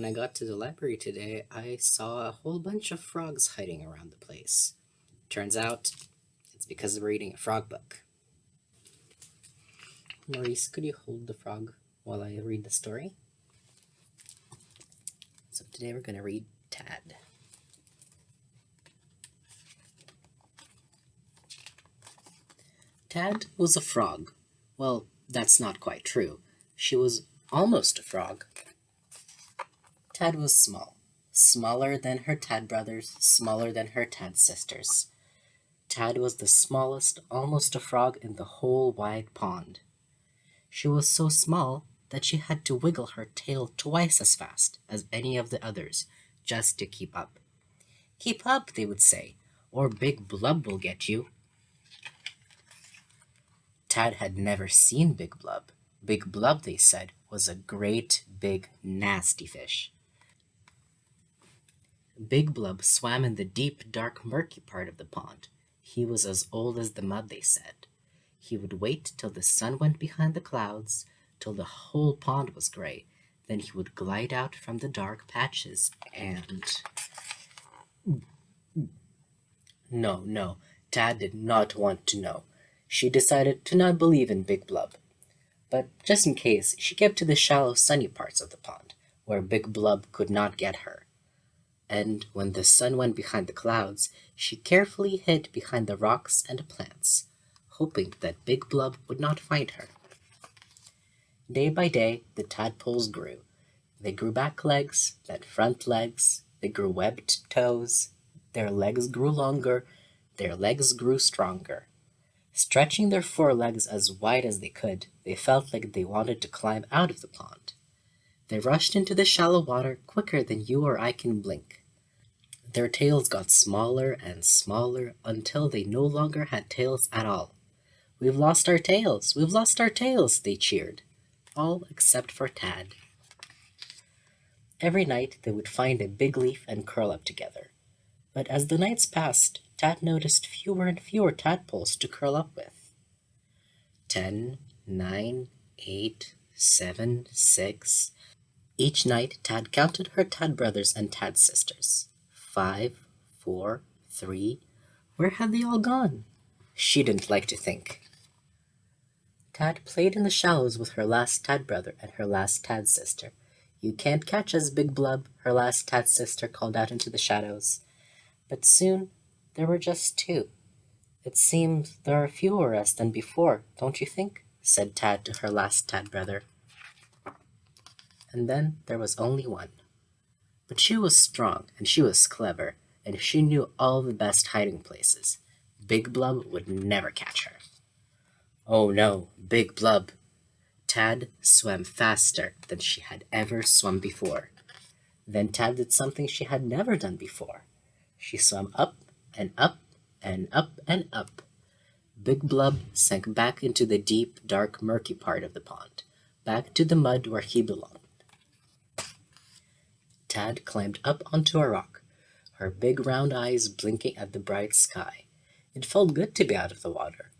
I got to the library today, I saw a whole bunch of frogs hiding around the place. Turns out, it's because we're reading a frog book. Maurice, could you hold the frog while I read the story? So today we're going to read Tad. Tad was a frog. Well, that's not quite true. She was almost a frog. Tad was small. Smaller than her Tad brothers, smaller than her Tad sisters. Tad was the smallest, almost a frog in the whole wide pond. She was so small that she had to wiggle her tail twice as fast as any of the others just to keep up. "Keep up," they would say, "or Big Blub will get you." Tad had never seen Big Blub. Big Blub, they said, was a great, big, nasty fish. Big Blub swam in the deep, dark, murky part of the pond. He was as old as the mud, they said. He would wait till the sun went behind the clouds, till the whole pond was gray. Then he would glide out from the dark patches and... No, Tad did not want to know. She decided to not believe in Big Blub. But just in case, she kept to the shallow, sunny parts of the pond, where Big Blub could not get her. And when the sun went behind the clouds, she carefully hid behind the rocks and plants, hoping that Big Blub would not find her. Day by day, the tadpoles grew. They grew back legs, then front legs. They grew webbed toes. Their legs grew longer. Their legs grew stronger. Stretching their forelegs as wide as they could, they felt like they wanted to climb out of the pond. They rushed into the shallow water quicker than you or I can blink. Their tails got smaller and smaller until they no longer had tails at all. "We've lost our tails! We've lost our tails!" they cheered, all except for Tad. Every night they would find a big leaf and curl up together. But as the nights passed, Tad noticed fewer and fewer tadpoles to curl up with. 10, 9, 8, 7, 6. Each night Tad counted her Tad brothers and Tad sisters. 5, 4, 3. Where had they all gone? She didn't like to think. Tad played in the shallows with her last Tad brother and her last Tad sister. "You can't catch us, Big Blub," her last Tad sister called out into the shadows. But soon there were just two. "It seems there are fewer us than before, don't you think?" said Tad to her last Tad brother. And then there was only one. But she was strong, and she was clever, and she knew all the best hiding places. Big Blub would never catch her. Oh no, Big Blub! Tad swam faster than she had ever swum before. Then Tad did something she had never done before. She swam up and up and up and up. Big Blub sank back into the deep, dark, murky part of the pond, back to the mud where he belonged. Tad climbed up onto a rock, her big round eyes blinking at the bright sky. It felt good to be out of the water.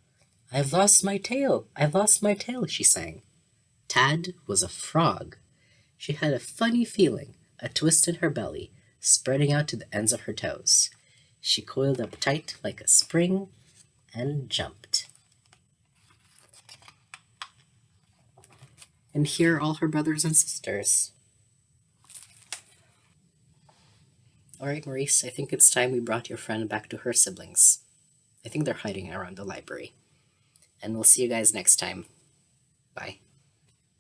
"I've lost my tail! I've lost my tail!" she sang. Tad was a frog. She had a funny feeling, a twist in her belly, spreading out to the ends of her toes. She coiled up tight like a spring and jumped. And here are all her brothers and sisters. All right, Maurice, I think it's time we brought your friend back to her siblings. I think they're hiding around the library. And we'll see you guys next time. Bye.